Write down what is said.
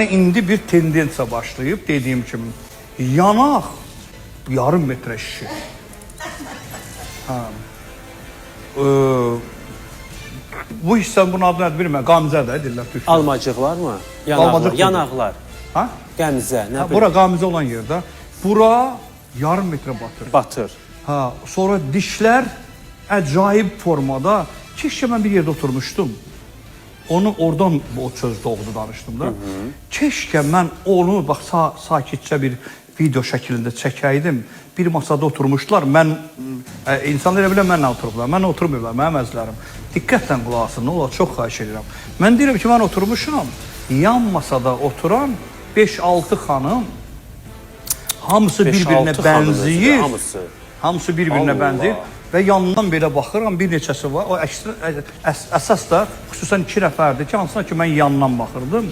İndi bir tendensiya başlayıb, dediyim kimi, yanaq yarım metrə şişir. Bu hissən bunun adı nədir bilməm, qamizə də deyirlər türkçə. Almacıq var mı? Yanaqlar. Yanaqlar. Ha? Qəmzə, nə Bura qamizə olan yerdə. Bura yarım metrə batır. Batır. Ha, sonra dişlər əcayib formada. Keşke mən bir yerdə oturmuşdum. Onu oradan o söz doğdu danışdım da. Keşke mən onu bax sakitcə bir video şəklində çəkəydim. Bir masada oturmuşlar. Mən insanlar elə bilər mənlə oturublar. Mən oturmuyorlar, mənim əzlərim. Diqqətlə qulaq asın, olar, çox xahiş edirəm. Mən deyirəm ki, mən oturmuşam. Yan masada oturan 5-6 xanım, hamısı bir-birinə bənzəyir. Hamısı bir-birinə bənzəyir. Və yanından belə baxıram, bir neçəsi var. O əsas da xüsusən 2 nəfərdir ki, hansına ki mən yandan baxırdım.